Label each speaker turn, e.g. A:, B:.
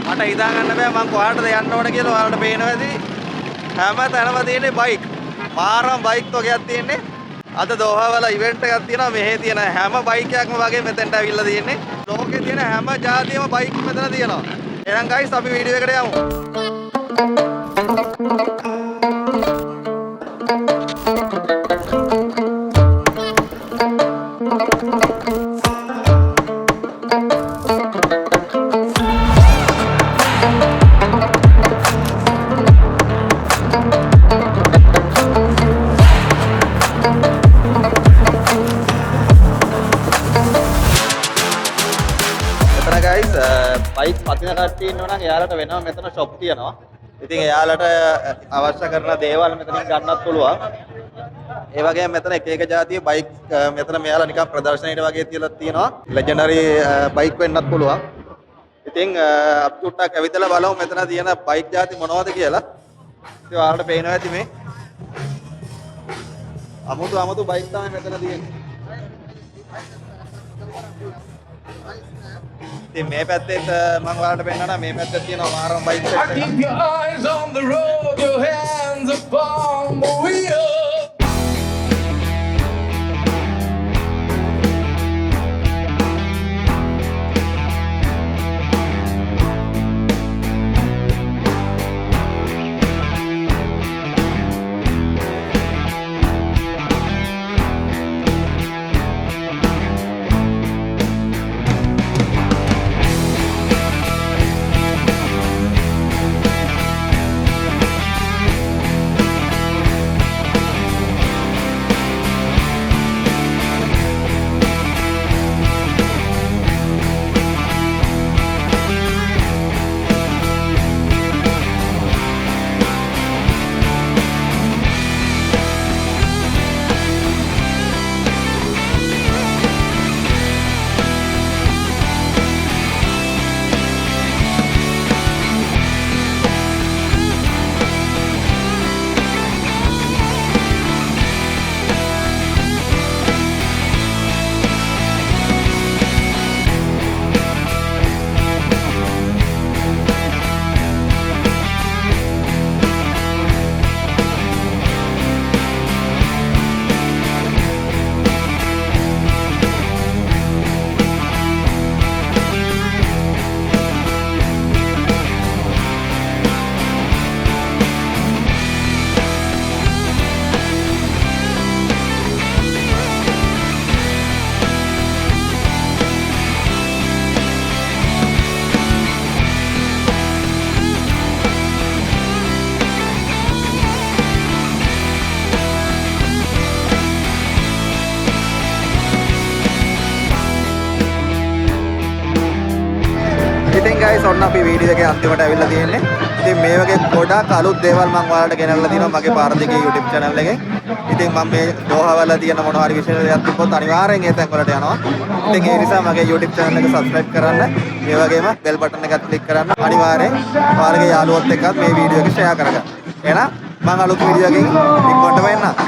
A: මට හිතා ගන්න බෑ මං කොහාටද යන්න ඕන කියලා. ඔයාලට පේනවා ඇති හැම තැනම තියෙන්නේ බයික්. මාරම බයික් වගේක් තියෙන්නේ. අද දෝහා වල ඉවෙන්ට් එකක් තියෙනවා. මෙහෙ තියෙන හැම බයික් එකක්ම වගේ මෙතෙන්ට ඇවිල්ලා තියෙන්නේ. ලෝකේ තියෙන හැම ජාතියම බයික් මෙතන තියෙනවා. එහෙනම් ගයිස් අපි වීඩියෝ එකට යමු. බයික් පතින කට්ටිය ඉන්නවා නම් එයාලට වෙනම මෙතන ෂොප් තියෙනවා. ඉතින් එයාලට අවශ්‍ය කරන දේවල් මෙතනින් ගන්නත් පුළුවන්. ඒ වගේම මෙතන එක එක જાතියේ බයික් මෙතන මෙයාලා නිකන් ප්‍රදර්ශනයට වගේ තියලා තියෙනවා. ලෙජෙන්ඩරි බයික් වෙන්නත් පුළුවන්. ඉතින් අපි චුට්ටක් ඇවිදලා බලමු මෙතන තියෙන බයික් જાති මොනවද කියලා. ඉතින් ඔයාලට පේනවා ඇති මේ අමුතු බයික් තමයි මෙතන තියෙන්නේ. ඉතින් මේ පැත්තේ මම ඔයාලට පෙන්නනවා මේ පැත්තේ තියෙනවා මාරම බයික් සෙට් එක.
B: Keep your eyes on the road, your hands upon the wheel.
A: ඉතින් guys ඔන්න අපි වීඩියෝ එකේ අන්තිමට ඇවිල්ලා තියෙන්නේ. ඉතින් මේ වගේ ගොඩාක් අලුත් දේවල් මම ඔයාලට ගෙනල්ලා තියෙනවා මගේ පාරදිගේ YouTube channel එකෙන්. ඉතින් මම මේ දෝහා වල තියෙන මොනවා හරි විශේෂ දෙයක් තිබ්බොත් අනිවාර්යෙන් ඒ තැන් වලට යනවා. ඉතින් ඒ නිසා මගේ YouTube channel එක subscribe කරන්න. ඒ වගේම bell button එකත් click කරන්න. අනිවාර්යෙන් ඔයාලගේ යාළුවොත් එක්කත් මේ වීඩියෝ එක share කරගන්න. එහෙනම් මම අලුත් වීඩියෝ එකකින් ඉක්මනටම එන්නම්.